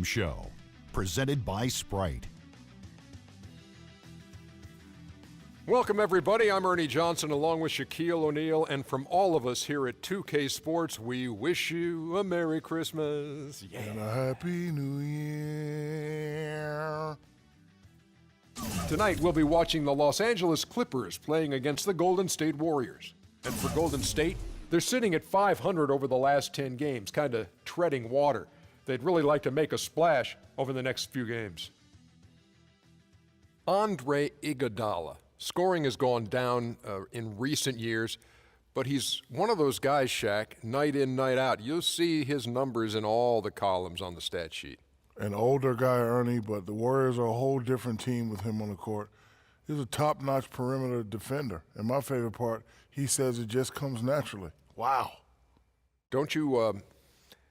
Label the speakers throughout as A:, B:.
A: Show, presented by Sprite.
B: Welcome, everybody. I'm Ernie Johnson, along with Shaquille O'Neal, and from all of us here at 2K Sports, we wish you a Merry Christmas. Yeah.
C: And a Happy New Year.
B: Tonight, we'll be watching the Los Angeles Clippers playing against the Golden State Warriors. And for Golden State, they're sitting at 500 over the last 10 games, kind of treading water. They'd really like to make a splash over the next few games. Andre Iguodala. Scoring has gone down in recent years, but he's one of those guys, Shaq, night in, night out. You'll see his numbers in all the columns on the stat sheet.
C: An older guy, Ernie, but the Warriors are a whole different team with him on the court. He's a top-notch perimeter defender. And my favorite part, he says it just comes naturally. Wow.
B: Don't you,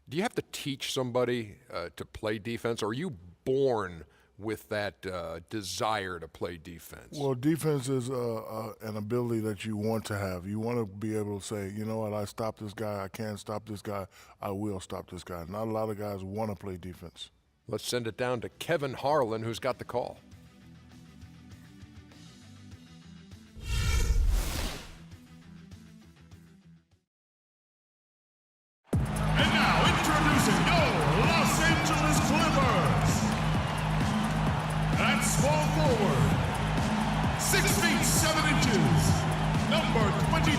B: do you have to teach somebody to play defense, or are you born with that desire to play defense?
C: Well, defense is an ability that you want to have. You want to be able to say, you know what, I stopped this guy, I can't stop this guy, I will stop this guy. Not a lot of guys want to play defense.
B: Let's send it down to Kevin Harlan, who's got the call.
D: And now, introducing your Los Angeles Clippers. At small forward, 6 feet 7 inches, number 22,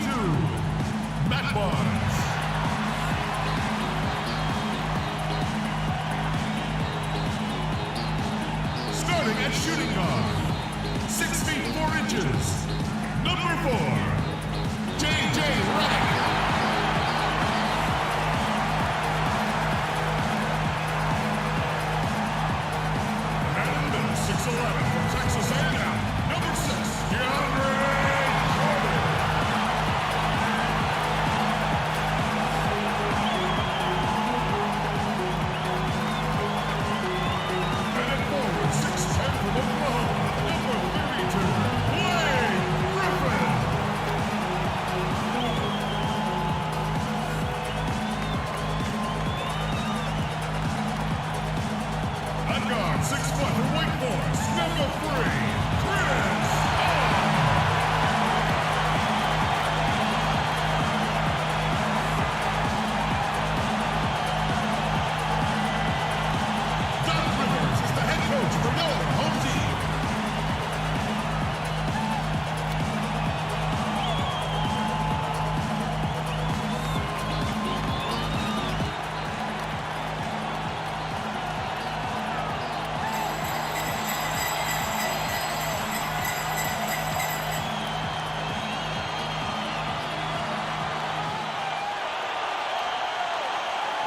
D: Matt Barnes. Starting at shooting guard, 6 feet 4 inches, number 4, J.J. Redick. And 6'11" from Texas A&M, number 6, DeAndre Jordan. And at forward, 6'10" from Oklahoma, number 32, Blake Griffin. At guard, 6 foot from Wake Forest, number 3, Chris Doc Rivers is the head coach for your home team.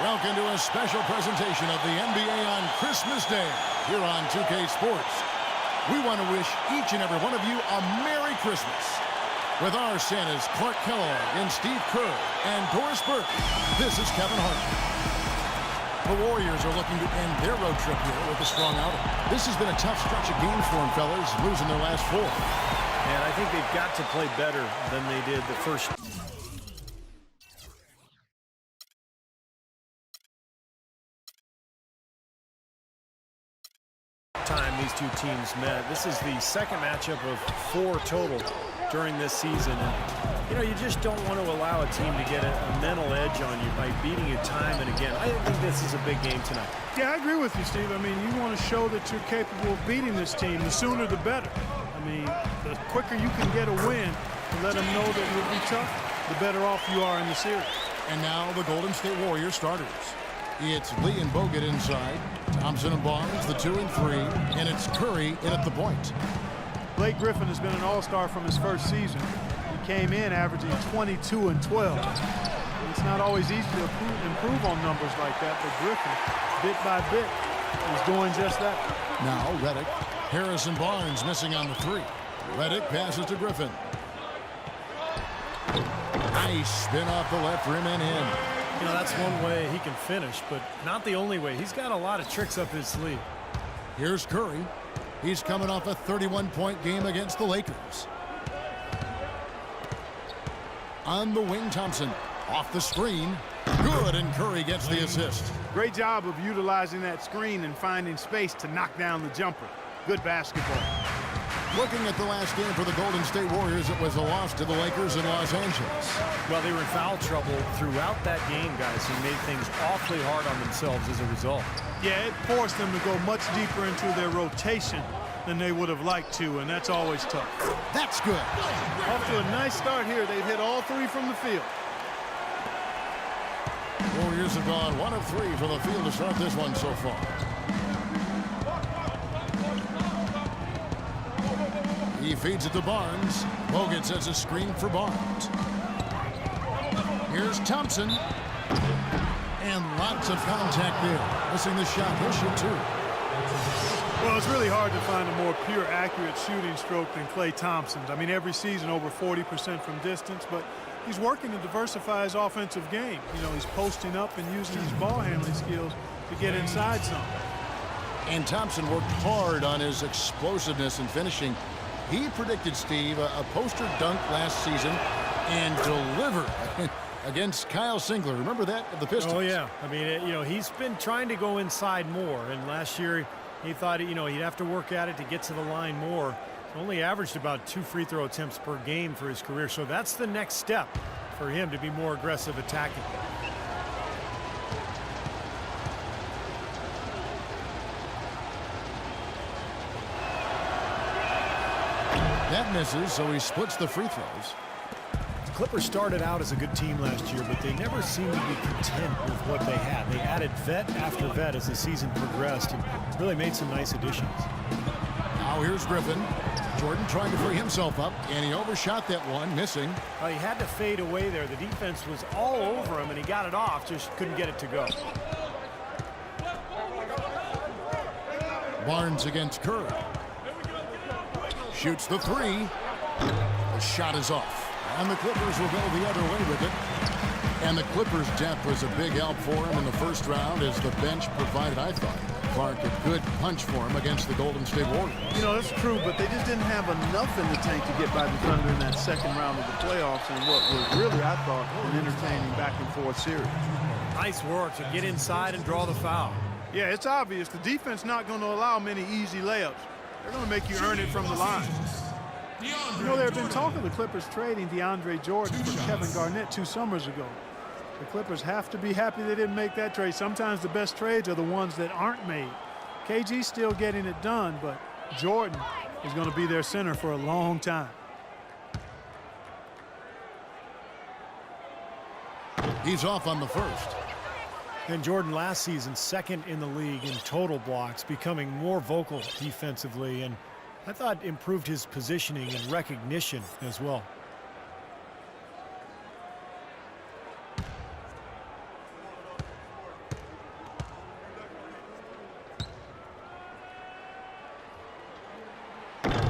E: Welcome to a special presentation of the NBA on Christmas Day here on 2K Sports. We want to wish each and every one of you a Merry Christmas. With our Santas Clark Kellogg and Steve Kerr and Doris Burke, this is Kevin Hart. The Warriors are looking to end their road trip here with a strong outing. This has been a tough stretch of games for them, fellas, losing their last 4.
F: And I think they've got to play better than they did the first. Time these two teams met. This is the second matchup of 4 total during this season. And, you know, you just don't want to allow a team to get a mental edge on you by beating you time and again. I think this is a big game tonight.
G: Yeah, I agree with you, Steve. I mean, you want to show that you're capable of beating this team. The sooner, the better. I mean, the quicker you can get a win and let them know that you'll be tough, the better off you are in the series.
E: And now the Golden State Warriors starters. It's Lee and Bogut inside, Thompson and Barnes, the 2 and 3, and it's Curry in at the point.
G: Blake Griffin has been an all-star from his first season. He came in averaging 22 and 12. It's not always easy to improve on numbers like that, but Griffin, bit by bit, is doing just that.
E: Now Redick, Harrison Barnes missing on the 3. Redick passes to Griffin. Nice spin off the left rim and in.
F: You know, that's one way he can finish, but not the only way. He's got a lot of tricks up his sleeve.
E: Here's Curry. He's coming off a 31-point game against the Lakers. On the wing, Thompson. Off the screen. Good, and Curry gets the assist.
G: Great job of utilizing that screen and finding space to knock down the jumper. Good basketball.
E: Looking at the last game for the Golden State Warriors, it was a loss to the Lakers in Los Angeles.
F: Well, they were in foul trouble throughout that game, guys, and made things awfully hard on themselves as a result.
G: Yeah, it forced them to go much deeper into their rotation than they would have liked to, and that's always tough.
E: That's good.
G: Off to a nice start here. They've hit all three from the field.
E: Warriors have gone 1 of 3 from the field to start this one so far. He feeds it to Barnes. Bogut sets a screen for Barnes. Here's Thompson. And lots of contact there. Missing the shot. He'll shoot 2.
G: Well, it's really hard to find a more pure, accurate shooting stroke than Klay Thompson's. I mean, every season over 40% from distance, but he's working to diversify his offensive game. You know, he's posting up and using his ball handling skills to get inside some.
E: And Thompson worked hard on his explosiveness and finishing. He predicted, Steve, a poster dunk last season and delivered against Kyle Singler. Remember that of the Pistons?
F: Oh, yeah. I mean, you know, he's been trying to go inside more, and last year he thought, you know, he'd have to work at it to get to the line more. Only averaged about 2 free throw attempts per game for his career, so that's the next step for him to be more aggressive attacking.
E: That misses, so he splits the free throws.
F: The Clippers started out as a good team last year, but they never seemed to be content with what they had. They added vet after vet as the season progressed and really made some nice additions.
E: Now here's Griffin. Jordan trying to free himself up, and he overshot that one, missing.
F: He had to fade away there. The defense was all over him, and he got it off, just couldn't get it to go.
E: Barnes against Curry. Shoots the 3. The shot is off. And the Clippers will go the other way with it. And the Clippers' depth was a big help for him in the first round as the bench provided, I thought, Clark a good punch for him against the Golden State Warriors.
G: You know, that's true, but they just didn't have enough in the tank to get by the Thunder in that second round of the playoffs in what was really, I thought, an entertaining back-and-forth series.
F: Nice work to get inside and draw the foul.
G: Yeah, it's obvious. The defense not going to allow many easy layups. They're going to make you earn it from the line. You know, there have been talk of the Clippers trading DeAndre Jordan for Kevin Garnett 2 summers ago. The Clippers have to be happy they didn't make that trade. Sometimes the best trades are the ones that aren't made. KG's still getting it done, but Jordan is going to be their center for a long time.
E: He's off on the first.
F: And Jordan last season, second in the league in total blocks, becoming more vocal defensively, and I thought improved his positioning and recognition as well.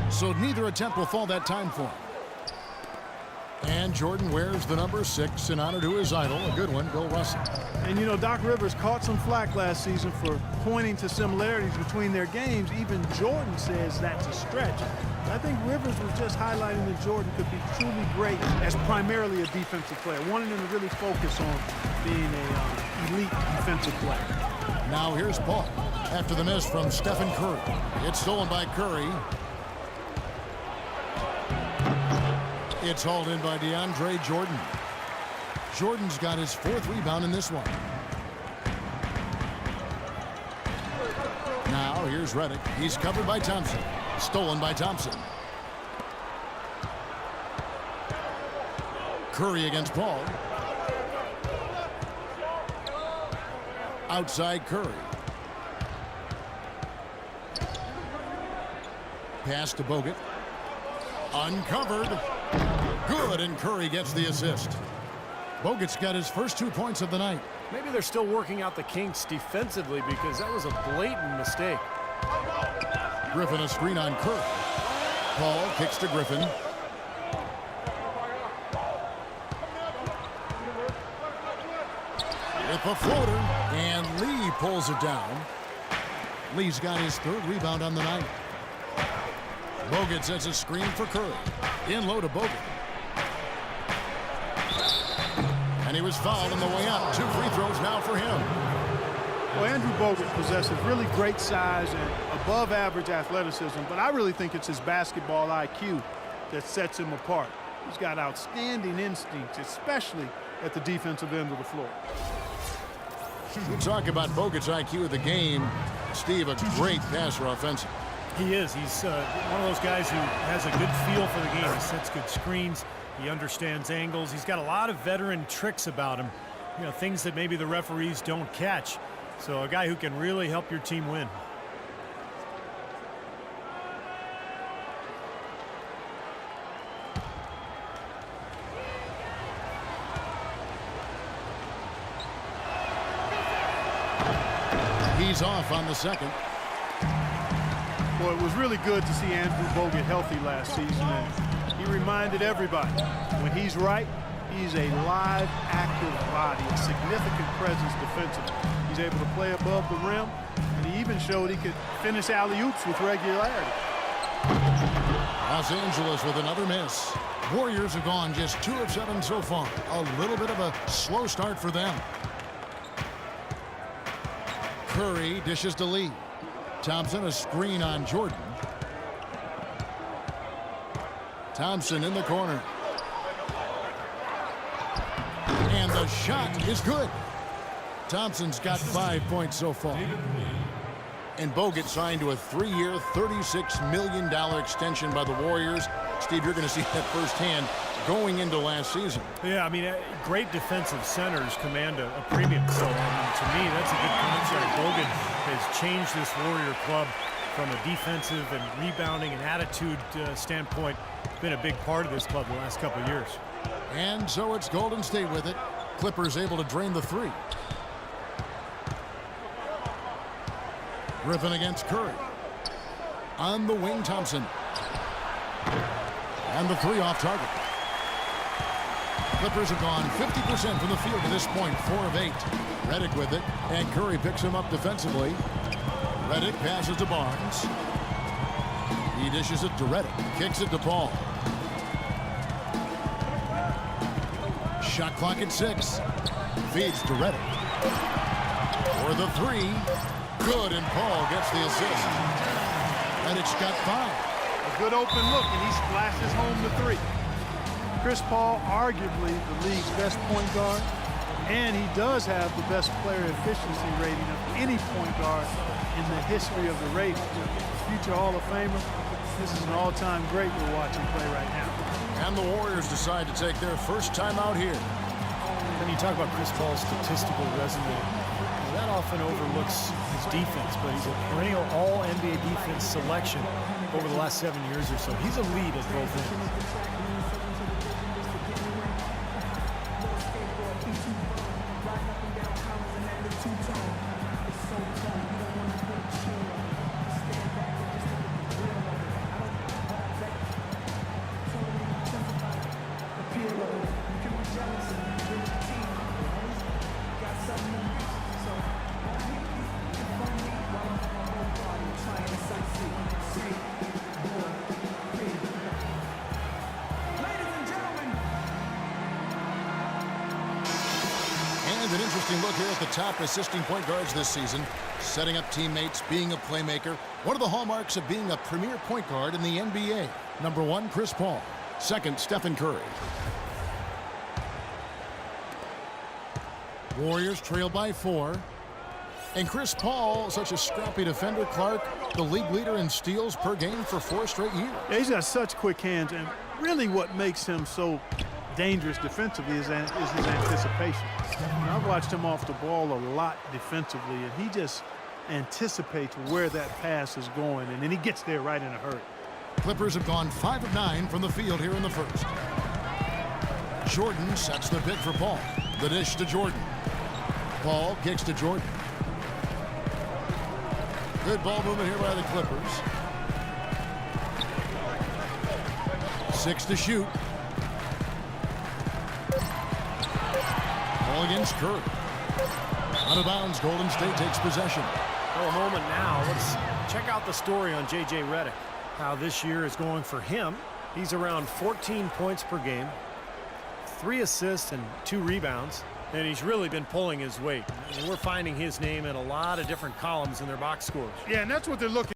E: So neither attempt will fall that time for him. And Jordan wears the number 6 in honor to his idol, a good one, Bill Russell.
G: And, you know, Doc Rivers caught some flack last season for pointing to similarities between their games. Even Jordan says that's a stretch. I think Rivers was just highlighting that Jordan could be truly great as primarily a defensive player. Wanted him to really focus on being an elite defensive player.
E: Now here's Paul. After the miss from Stephen Curry. It's stolen by Curry. It's hauled in by DeAndre Jordan. Jordan's got his 4th rebound in this one. Now here's Redick. He's covered by Thompson. Stolen by Thompson. Curry against Paul. Outside Curry. Pass to Bogut. Uncovered. Good, and Curry gets the assist. Bogut's got his first 2 points of the night.
F: Maybe they're still working out the kinks defensively because that was a blatant mistake.
E: Griffin a screen on Curry. Paul kicks to Griffin. With a floater, and Lee pulls it down. Lee's got his 3rd rebound on the night. Bogut sets a screen for Curry. In low to Bogut. And he was fouled on the way up. 2 free throws now for him.
G: Well, Andrew Bogut possesses really great size and above-average athleticism, but I really think it's his basketball IQ that sets him apart. He's got outstanding instincts, especially at the defensive end of the floor.
E: You talk about Bogut's IQ of the game. Steve, a great passer offensive.
F: He is. He's one of those guys who has a good feel for the game. He sets good screens. He understands angles. He's got a lot of veteran tricks about him. You know, things that maybe the referees don't catch. So a guy who can really help your team win.
E: He's off on the second.
G: Well, it was really good to see Andrew Bogut healthy last season, and he reminded everybody, when he's right, he's a live, active body, a significant presence defensively. He's able to play above the rim, and he even showed he could finish alley-oops with regularity.
E: Los Angeles with another miss. Warriors have gone just 2 of 7 so far. A little bit of a slow start for them. Curry dishes to Lee. Thompson a screen on Jordan. Thompson in the corner. And the shot is good. Thompson's got 5 points so far. And Bogut signed to a 3-year, $36 million extension by the Warriors. Steve, you're going to see that firsthand going into last season.
F: Yeah, I mean, great defensive centers command a premium. So, to me, that's a good contract. Bogut has changed this Warrior club from a defensive and rebounding and attitude standpoint. Been a big part of this club the last couple of years.
E: And so it's Golden State with it. Clippers able to drain the 3. Griffin against Curry. On the wing, Thompson. And the 3 off target. Clippers have gone 50% from the field to this point, 4 of 8. Redick with it, and Curry picks him up defensively. Redick passes to Barnes. He dishes it to Redick, kicks it to Paul. Shot clock at 6. Feeds to Redick. For the 3. Good, and Paul gets the assist. Redick's got 5.
G: A good open look, and he splashes home the 3. Chris Paul, arguably the league's best point guard, and he does have the best player efficiency rating of any point guard in the history of the rating. Future Hall of Famer, this is an all-time great we're watching play right now.
E: And the Warriors decide to take their first time out here.
F: When you talk about Chris Paul's statistical resume, that often overlooks his defense, but he's a perennial all-NBA defense selection over the last 7 years or so. He's a lead at both ends.
E: An interesting look here at the top assisting point guards this season. Setting up teammates, being a playmaker. One of the hallmarks of being a premier point guard in the NBA. Number 1, Chris Paul. Second, Stephen Curry. Warriors trail by 4. And Chris Paul, such a scrappy defender, Clark, the league leader in steals per game for 4 straight years.
G: Yeah, he's got such quick hands, and really what makes him so dangerous defensively is his anticipation. And I've watched him off the ball a lot defensively, and he just anticipates where that pass is going, and then he gets there right in a hurry.
E: Clippers have gone 5 of 9 from the field here in the first. Jordan sets the pick for Paul. The dish to Jordan. Paul kicks to Jordan. Good ball movement here by the Clippers. 6 to shoot. Ball against Curry. Out of bounds, Golden State takes possession.
F: For a moment now, let's check out the story on J.J. Redick. How this year is going for him. He's around 14 points per game, 3 assists and 2 rebounds. And he's really been pulling his weight. I mean, we're finding his name in a lot of different columns in their box scores.
G: Yeah, and that's what they're looking